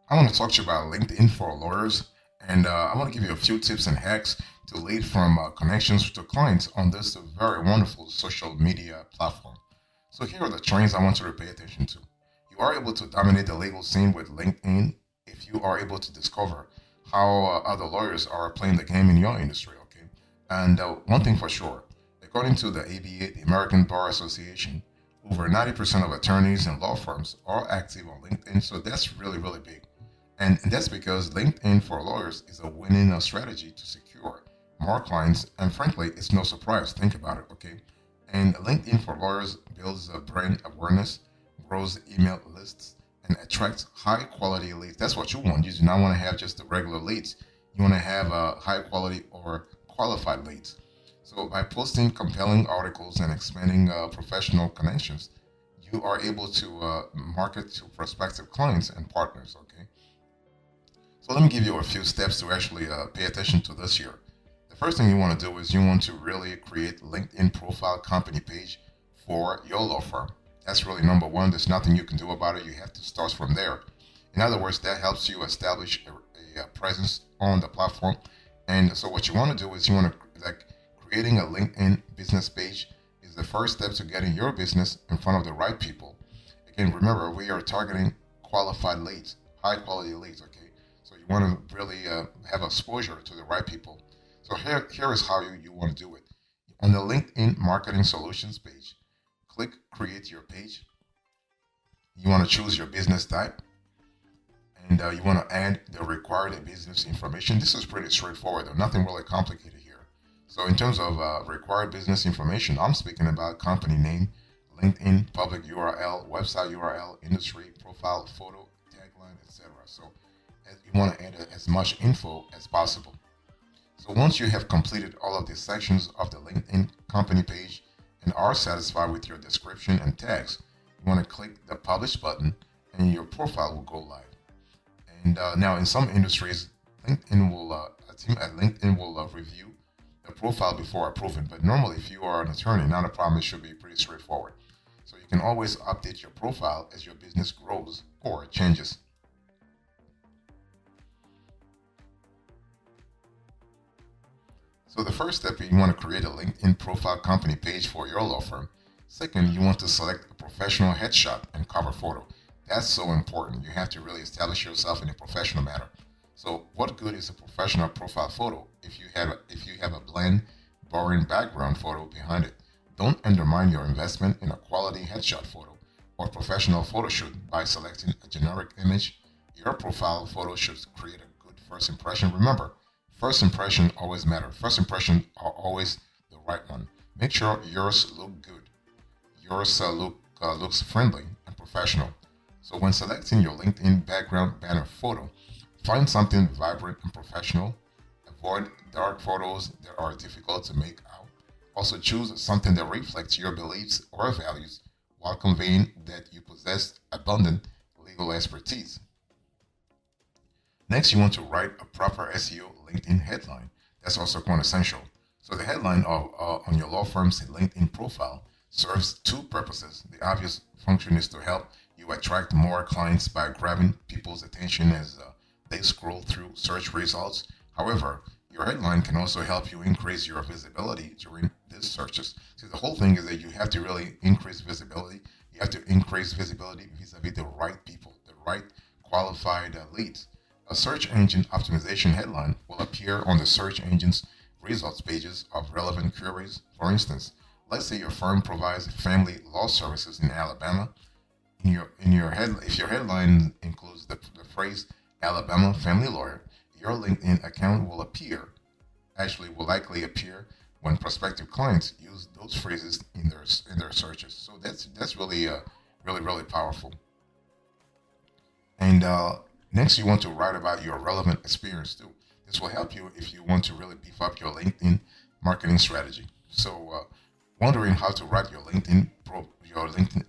I want to talk to you about LinkedIn for lawyers, and I want to give you a few tips and hacks to lead from connections to clients on this very wonderful social media platform. So here are the trends I want you to pay attention to. You are able to dominate the legal scene with LinkedIn if you are able to discover how other lawyers are playing the game in your industry. Okay, and one thing for sure, according to the ABA, the American Bar Association, over 90% of attorneys and law firms are active on LinkedIn, so that's really big. And that's because LinkedIn for lawyers is a winning strategy to secure more clients. And frankly, it's no surprise. Think about it, okay? And LinkedIn for lawyers builds a brand awareness, grows email lists, and attracts high quality leads. That's what you want. You do not want to have just the regular leads. You want to have high quality or qualified leads. So by posting compelling articles and expanding professional connections, you are able to market to prospective clients and partners. Okay. So let me give you a few steps to actually pay attention to this year. The first thing you want to do is you want to really create LinkedIn profile company page for your law firm. That's really number one. There's nothing you can do about it. You have to start from there. In other words, that helps you establish a presence on the platform. And so what you want to do is you want to like creating a LinkedIn business page is the first step to getting your business in front of the right people. Again, remember we are targeting qualified leads, high quality leads. Okay, so you want to really have exposure to the right people. So here is how you want to do it. On the LinkedIn Marketing Solutions page, click Create Your Page. You want to choose your business type, and you want to add the required business information. This is pretty straightforward, though, nothing really complicated here. So, in terms of required business information, I'm speaking about company name, LinkedIn, public URL, website URL, industry, profile, photo, tagline, etc. So, you want to add as much info as possible. So once you have completed all of these sections of the LinkedIn company page and are satisfied with your description and tags, you want to click the publish button and your profile will go live. And now in some industries, a team at LinkedIn will review the profile before approving. But normally, if you are an attorney, not a problem, it should be pretty straightforward. So you can always update your profile as your business grows or changes. So the first step, you want to create a LinkedIn profile company page for your law firm. Second, you want to select a professional headshot and cover photo. That's so important. You have to really establish yourself in a professional manner. So what good is a professional profile photo if you have a bland, boring background photo behind it? Don't undermine your investment in a quality headshot photo or professional photo shoot by selecting a generic image. Your profile photo should create a good first impression. Remember, first impression always matter. First impression are always the right one. Make sure yours look good. Yours looks friendly and professional. So when selecting your LinkedIn background banner photo, find something vibrant and professional. Avoid dark photos that are difficult to make out. Also choose something that reflects your beliefs or values while conveying that you possess abundant legal expertise. Next, you want to write a proper SEO LinkedIn headline. That's also quite essential. So the headline on your law firm's LinkedIn profile serves two purposes. The obvious function is to help you attract more clients by grabbing people's attention as they scroll through search results. However, your headline can also help you increase your visibility during these searches. See, the whole thing is that you have to really increase visibility. You have to increase visibility vis-a-vis the right people, the right qualified leads. A search engine optimization headline will appear on the search engine's results pages of relevant queries. For instance, let's say your firm provides family law services in Alabama. If your headline includes the phrase Alabama family lawyer, your LinkedIn account will likely appear when prospective clients use those phrases in their searches. So that's really really powerful. And next, you want to write about your relevant experience too. This will help you if you want to really beef up your LinkedIn marketing strategy. So, wondering how to write your LinkedIn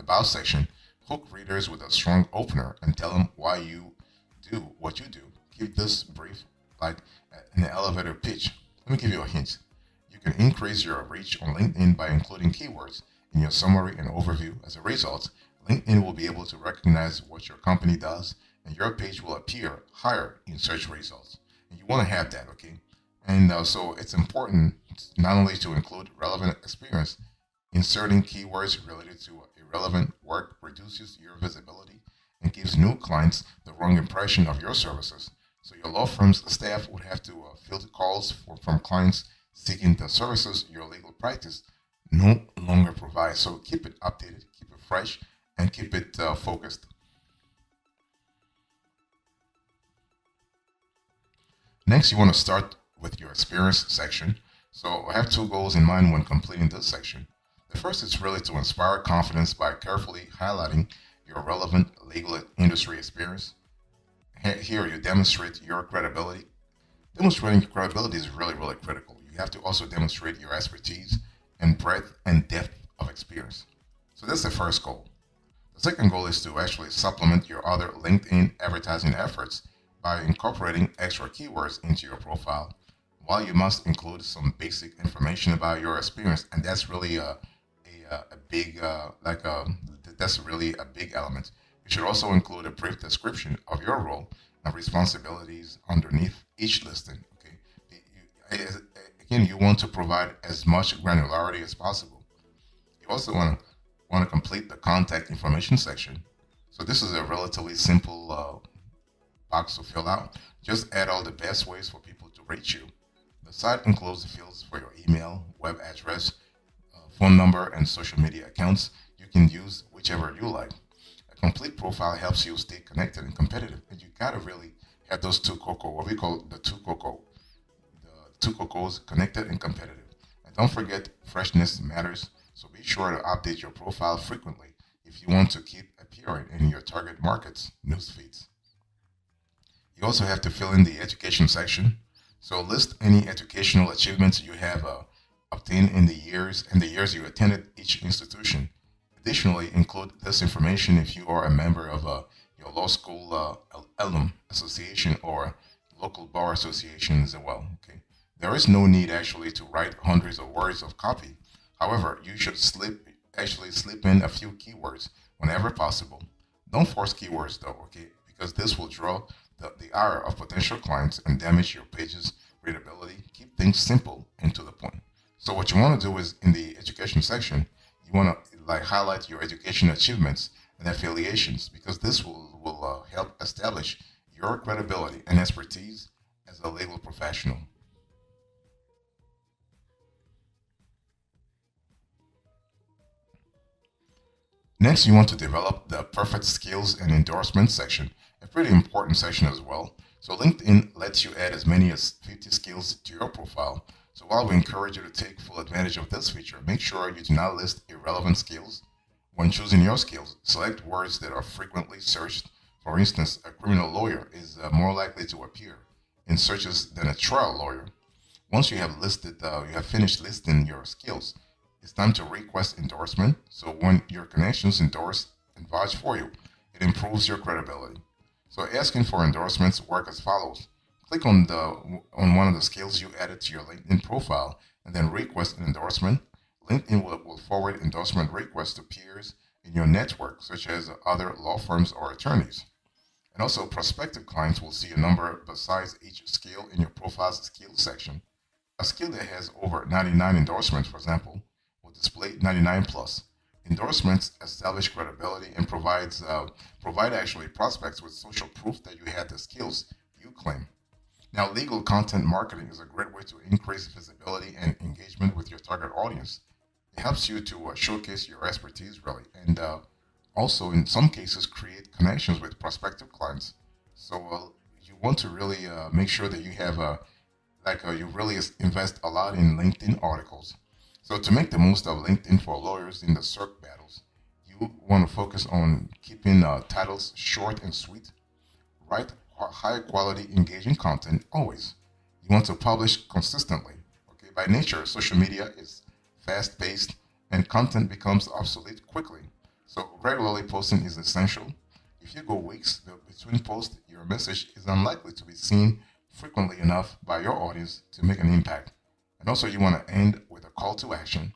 about section, hook readers with a strong opener and tell them why you do what you do. Keep this brief, like an elevator pitch. Let me give you a hint. You can increase your reach on LinkedIn by including keywords in your summary and overview. As a result, LinkedIn will be able to recognize what your company does and your page will appear higher in search results. And you want to have that, okay? And so it's important not only to include relevant experience, inserting keywords related to irrelevant work reduces your visibility and gives new clients the wrong impression of your services. So your law firm's staff would have to field calls from clients seeking the services your legal practice no longer provides. So keep it updated, keep it fresh, and keep it focused. Next, you want to start with your experience section. So I have two goals in mind when completing this section. The first is really to inspire confidence by carefully highlighting your relevant legal industry experience. Here, you demonstrate your credibility. Demonstrating your credibility is really, really critical. You have to also demonstrate your expertise and breadth and depth of experience. So that's the first goal. The second goal is to actually supplement your other LinkedIn advertising efforts by incorporating extra keywords into your profile. While you must include some basic information about your experience, and that's really a big that's really a big element. You should also include a brief description of your role and responsibilities underneath each listing. Okay, again, you want to provide as much granularity as possible. You also want to complete the contact information section. So this is a relatively simple box to fill out. Just add all the best ways for people to reach you. The site includes the fields for your email, web address, phone number, and social media accounts. You can use whichever you like. A complete profile helps you stay connected and competitive, and you gotta really have those two cocoa, what we call the two cocoa, the two cocos, connected and competitive. And don't forget, freshness matters. So be sure to update your profile frequently if you want to keep appearing in your target market's news feeds. You also have to fill in the education section. So list any educational achievements you have obtained in the years you attended each institution. Additionally, include this information if you are a member of your law school alum association or local bar association as well. Okay, there is no need actually to write hundreds of words of copy. However, you should slip in a few keywords whenever possible. Don't force keywords though, okay? Because this will draw the ire of potential clients and damage your page's readability. Keep things simple and to the point. So what you want to do is in the education section, you want to like highlight your education achievements and affiliations because this will help establish your credibility and expertise as a legal professional. Next, you want to develop the perfect skills and endorsement section, a pretty important section as well. So LinkedIn lets you add as many as 50 skills to your profile. So while we encourage you to take full advantage of this feature, make sure you do not list irrelevant skills. When choosing your skills, select words that are frequently searched. For instance, a criminal lawyer is more likely to appear in searches than a trial lawyer. Once you have finished listing your skills, it's time to request endorsement. So when your connections endorse and vouch for you, it improves your credibility. So asking for endorsements work as follows. Click on one of the skills you added to your LinkedIn profile and then request an endorsement. LinkedIn will forward endorsement requests to peers in your network, such as other law firms or attorneys. And also, prospective clients will see a number besides each skill in your profile's skills section. A skill that has over 99 endorsements, for example, will display 99 plus. Endorsements establish credibility and provide actually prospects with social proof that you had the skills you claim. Now, legal content marketing is a great way to increase visibility and engagement with your target audience. It helps you to showcase your expertise really, and also in some cases create connections with prospective clients. So you want to really make sure that you have you really invest a lot in LinkedIn articles. So to make the most of LinkedIn for lawyers in the search battles, you want to focus on keeping titles short and sweet. Write high quality, engaging content always. You want to publish consistently. Okay, by nature, social media is fast paced and content becomes obsolete quickly. So regularly posting is essential. If you go weeks between posts, your message is unlikely to be seen frequently enough by your audience to make an impact. And also, you want to end with a call to action.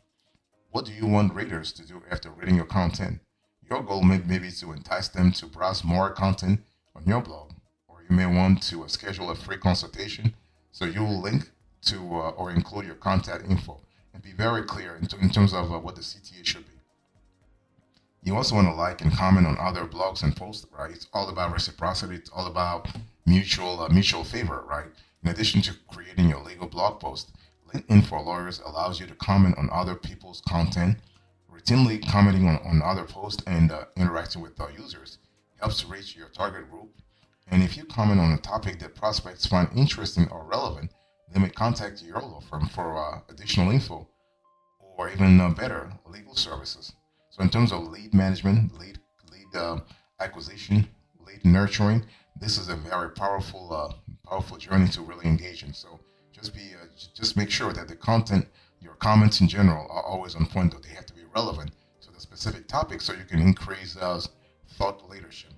What do you want readers to do after reading your content? Your goal may be to entice them to browse more content on your blog, or you may want to schedule a free consultation. So you will link to or include your contact info and be very clear in terms of what the CTA should be. You also want to like and comment on other blogs and posts, right? It's all about reciprocity. It's all about mutual favor, right? In addition to creating your legal blog post, LinkedIn for Lawyers allows you to comment on other people's content. Routinely commenting on other posts and interacting with users helps reach your target group. And if you comment on a topic that prospects find interesting or relevant, they may contact your law firm for additional info or even better legal services. So in terms of lead management, lead acquisition, lead nurturing, this is a very powerful journey to really engage in. So just make sure that the content, your comments in general, are always on point. Though they have to be relevant to the specific topic, so you can increase thought leadership.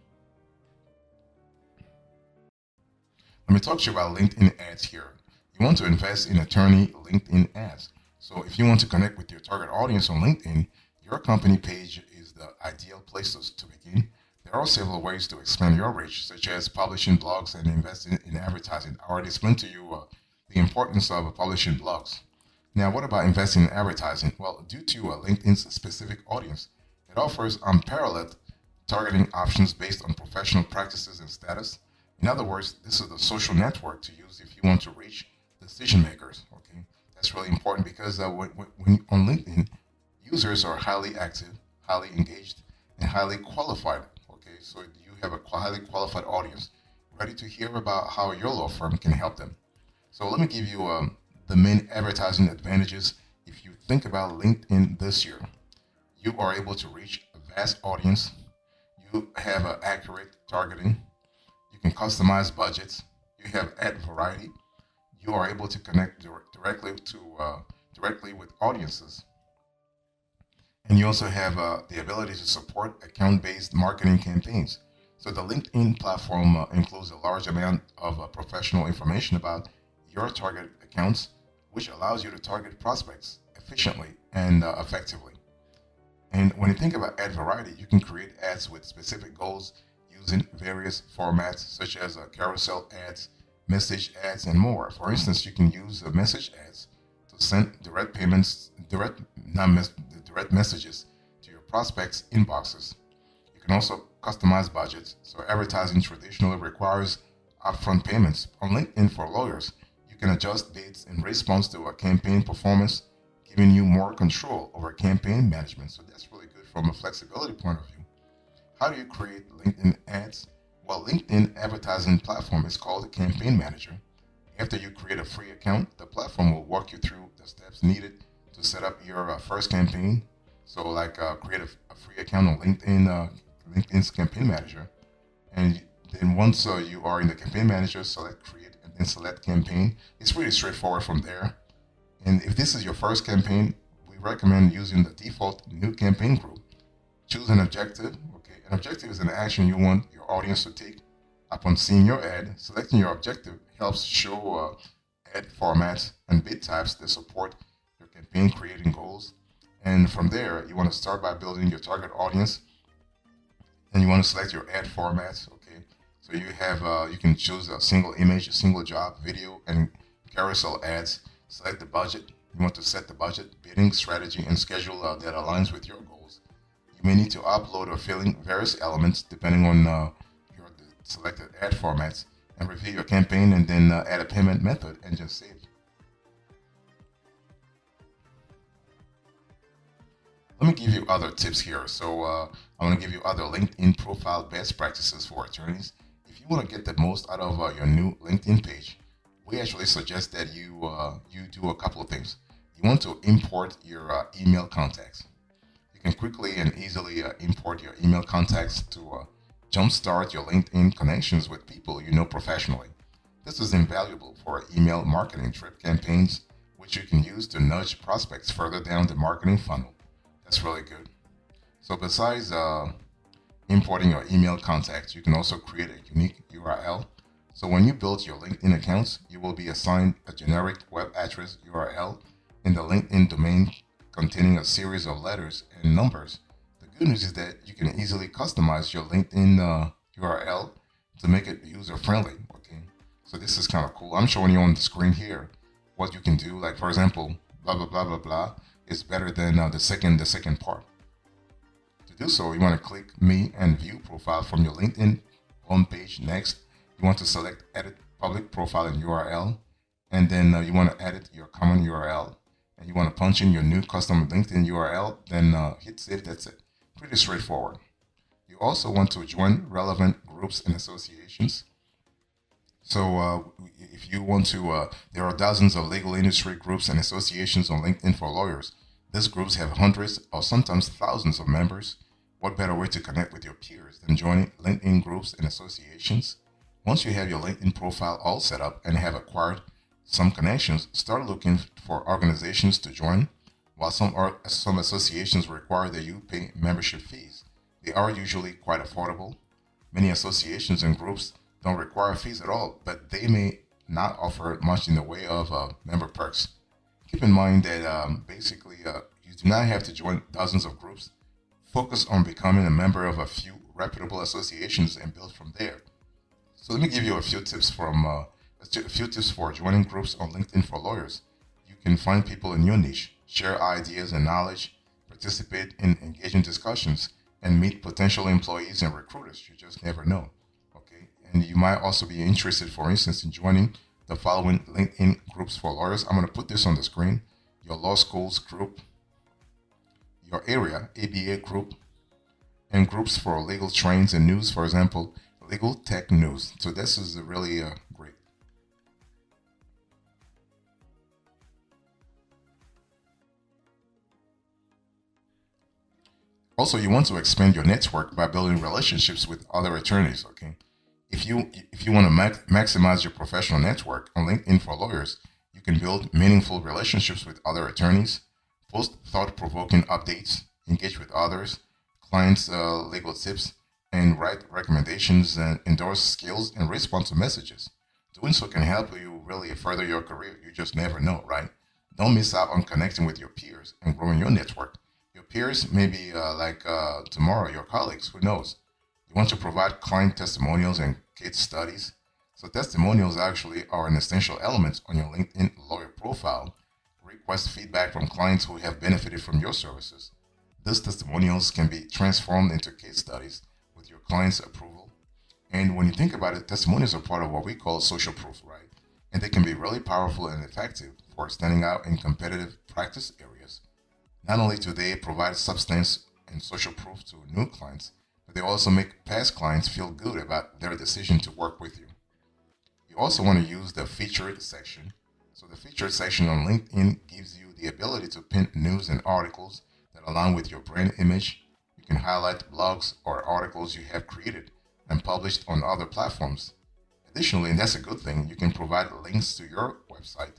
Let me talk to you about LinkedIn ads here. You want to invest in attorney LinkedIn ads. So if you want to connect with your target audience on LinkedIn, your company page is the ideal place to begin. There are several ways to expand your reach, such as publishing blogs and investing in advertising. I already explained to you the importance of publishing blogs. Now, what about investing in advertising? Well, due to LinkedIn's specific audience, it offers unparalleled targeting options based on professional practices and status. In other words, this is the social network to use if you want to reach decision makers. Okay, that's really important because when on LinkedIn, users are highly active, highly engaged, and highly qualified. Okay, so you have a highly qualified audience ready to hear about how your law firm can help them. So let me give you the main advertising advantages. If you think about LinkedIn this year, you are able to reach a vast audience. You have accurate targeting. You can customize budgets. You have ad variety. You are able to connect directly with audiences, and you also have the ability to support account-based marketing campaigns. So the LinkedIn platform includes a large amount of professional information about your target accounts, which allows you to target prospects efficiently and effectively. And when you think about ad variety, you can create ads with specific goals using various formats such as carousel ads, message ads, and more. For instance, you can use message ads to send direct messages to your prospects' inboxes. You can also customize budgets. So advertising traditionally requires upfront payments. On LinkedIn for Lawyers, you can adjust dates in response to a campaign performance, giving you more control over campaign management. So that's really good from a flexibility point of view. How do you create LinkedIn ads? Well, LinkedIn advertising platform is called a campaign manager. After you create a free account, the platform will walk you through the steps needed to set up your first campaign. So, like create a free account on LinkedIn's campaign manager, and then once you are in the campaign manager, select create and then select campaign. It's really straightforward from there. And if this is your first campaign, we recommend using the default new campaign group. Choose an objective. Okay, an objective is an action you want your audience to take upon seeing your ad. Selecting your objective helps show ad formats and bid types that support your campaign creating goals. And from there, you want to start by building your target audience, and you want to select your ad formats. Okay, so you can choose a single image, a single job, video, and carousel ads. Select the budget. You want to set the budget, bidding strategy, and schedule that aligns with your goals. You may need to upload or fill in various elements depending on your selected ad formats, and review your campaign, and then add a payment method and just save. Let me give you other tips here. So I want to give you other LinkedIn profile best practices for attorneys. If you want to get the most out of your new LinkedIn page, we actually suggest that you do a couple of things. You want to import your email contacts. You can quickly and easily import your email contacts to jumpstart your LinkedIn connections with people you know professionally. This is invaluable for email marketing trip campaigns, which you can use to nudge prospects further down the marketing funnel. That's really good. So besides importing your email contacts, you can also create a unique URL. So when you build your LinkedIn accounts, you will be assigned a generic web address URL in the LinkedIn domain containing a series of letters and numbers. The good news is that you can easily customize your LinkedIn URL to make it user friendly. Okay, so this is kind of cool. I'm showing you on the screen here what you can do. Like for example, blah blah blah blah blah is better than the second part. To do so, you want to click Me and View Profile from your LinkedIn homepage. Next, you want to select Edit Public Profile and URL, and then you want to edit your common URL, and you want to punch in your new custom LinkedIn URL. Then hit Save. That's it. Pretty straightforward. You also want to join relevant groups and associations. So, if you want to, there are dozens of legal industry groups and associations on LinkedIn for lawyers. These groups have hundreds or sometimes thousands of members. What better way to connect with your peers than joining LinkedIn groups and associations? Once you have your LinkedIn profile all set up and have acquired some connections, start looking for organizations to join. While some associations require that you pay membership fees, they are usually quite affordable. Many associations and groups don't require fees at all, but they may not offer much in the way of member perks. Keep in mind that basically you do not have to join dozens of groups. Focus on becoming a member of a few reputable associations and build from there. So let me give you a few tips for joining groups on LinkedIn for lawyers. You can find people in your niche, share ideas and knowledge, participate in engaging discussions, and meet potential employees and recruiters. You just never know. Okay, and you might also be interested, for instance, in joining the following LinkedIn groups for lawyers. I'm going to put this on the screen: your law school's group, your area ABA group, and groups for legal trends and news. For example, Legal Tech News. So this is really great. Also, you want to expand your network by building relationships with other attorneys. Okay, if you want to maximize your professional network on LinkedIn for lawyers, you can build meaningful relationships with other attorneys, post thought-provoking updates, engage with others, clients' legal tips, and write recommendations and endorse skills and respond to messages. Doing so can help you really further your career. You just never know, right? Don't miss out on connecting with your peers and growing your network. Your peers may be tomorrow your colleagues. Who knows? You want to provide client testimonials and case studies. So testimonials actually are an essential element on your LinkedIn lawyer profile. Request feedback from clients who have benefited from your services. These testimonials can be transformed into case studies with your client's approval. And when you think about it, testimonials are part of what we call social proof, right? And they can be really powerful and effective for standing out in competitive practice areas. Not only do they provide substance and social proof to new clients, but they also make past clients feel good about their decision to work with you. You also want to use the featured section. So the featured section on LinkedIn gives you the ability to pin news and articles that align with your brand image. You can highlight blogs or articles you have created and published on other platforms. Additionally, and that's a good thing, you can provide links to your website,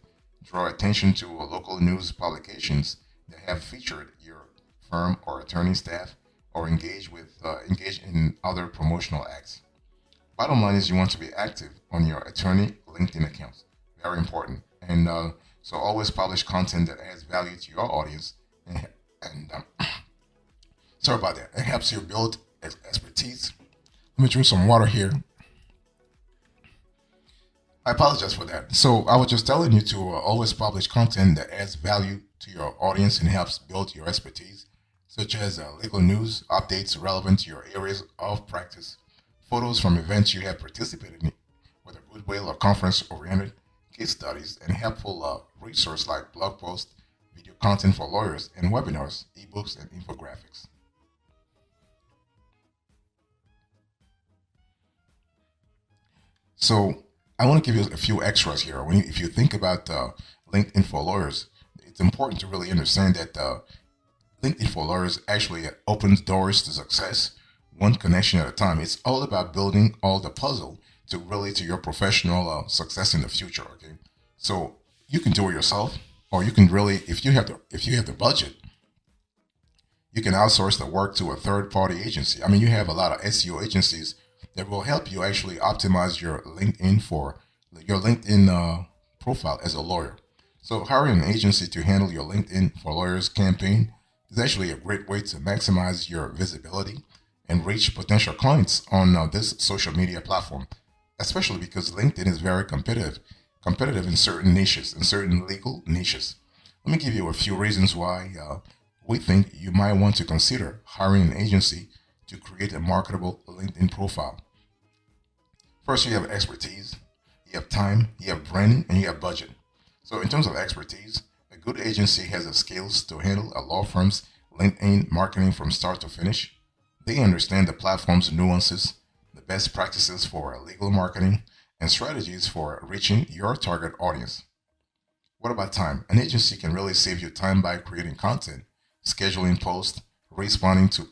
draw attention to local news publications that have featured your firm or attorney staff, or engage in other promotional acts. Bottom line is you want to be active on your attorney LinkedIn accounts. Very important. And so always publish content that adds value to your audience. And sorry about that. It helps you build expertise. Let me drink some water here. I apologize for that. So I was just telling you to always publish content that adds value to your audience and helps build your expertise, such as legal news, updates relevant to your areas of practice, photos from events you have participated in, whether goodwill or conference oriented, case studies, and helpful resources like blog posts, video content for lawyers, and webinars, ebooks, and infographics. So I want to give you a few extras here. If you think about LinkedIn for lawyers, it's important to really understand that LinkedIn for lawyers actually opens doors to success, one connection at a time. It's all about building all the puzzle to your professional success in the future. Okay, so you can do it yourself, or you can really, if you have the budget, you can outsource the work to a third party agency. I mean, you have a lot of SEO agencies that will help you actually optimize your LinkedIn profile as a lawyer. So hiring an agency to handle your LinkedIn for lawyers campaign is actually a great way to maximize your visibility and reach potential clients on this social media platform, especially because LinkedIn is very competitive in certain niches, in certain legal niches. Let me give you a few reasons why we think you might want to consider hiring an agency to create a marketable LinkedIn profile. First, you have expertise, you have time, you have branding, and you have budget. So, in terms of expertise, a good agency has the skills to handle a law firm's LinkedIn marketing from start to finish. They understand the platform's nuances, the best practices for legal marketing, and strategies for reaching your target audience. What about time? An agency can really save you time by creating content, scheduling posts, responding to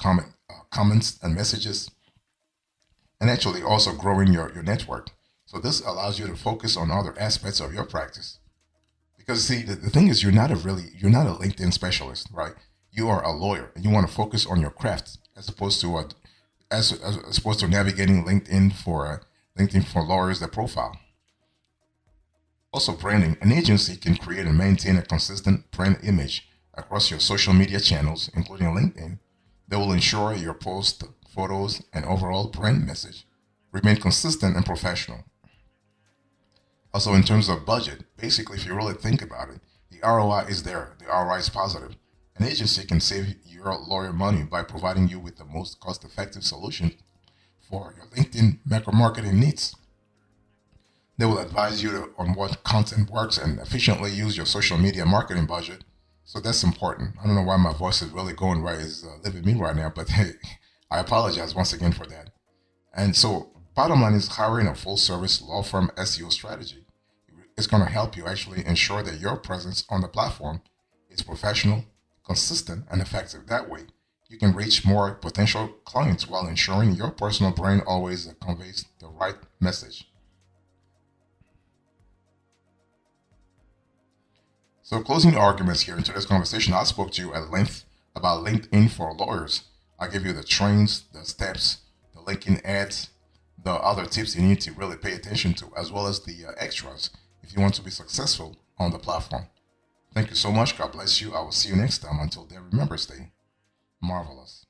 comments and messages, and actually also growing your network. So this allows you to focus on other aspects of your practice. Because see, the thing is, you're not a LinkedIn specialist, right? You are a lawyer, and you want to focus on your craft as opposed to as opposed to navigating LinkedIn for lawyers that profile. Also, branding. An agency can create and maintain a consistent brand image across your social media channels, including LinkedIn, that will ensure your posts, photos, and overall brand message remain consistent and professional. Also, in terms of budget, basically, if you really think about it, the ROI is there. The ROI is positive. An agency can save your lawyer money by providing you with the most cost effective solution for your LinkedIn macro marketing needs. They will advise you on what content works and efficiently use your social media marketing budget. So that's important. I don't know why my voice is really going right, is leaving me right now, but hey, I apologize once again for that. And so, bottom line is hiring a full service law firm SEO strategy. It's going to help you actually ensure that your presence on the platform is professional, consistent, and effective. That way, you can reach more potential clients while ensuring your personal brand always conveys the right message. So, closing arguments here in today's conversation, I spoke to you at length about LinkedIn for lawyers. I give you the trains, the steps, the LinkedIn ads, the other tips you need to really pay attention to, as well as the extras if you want to be successful on the platform. Thank you so much. God bless you. I will see you next time. Until then, remember, stay marvelous.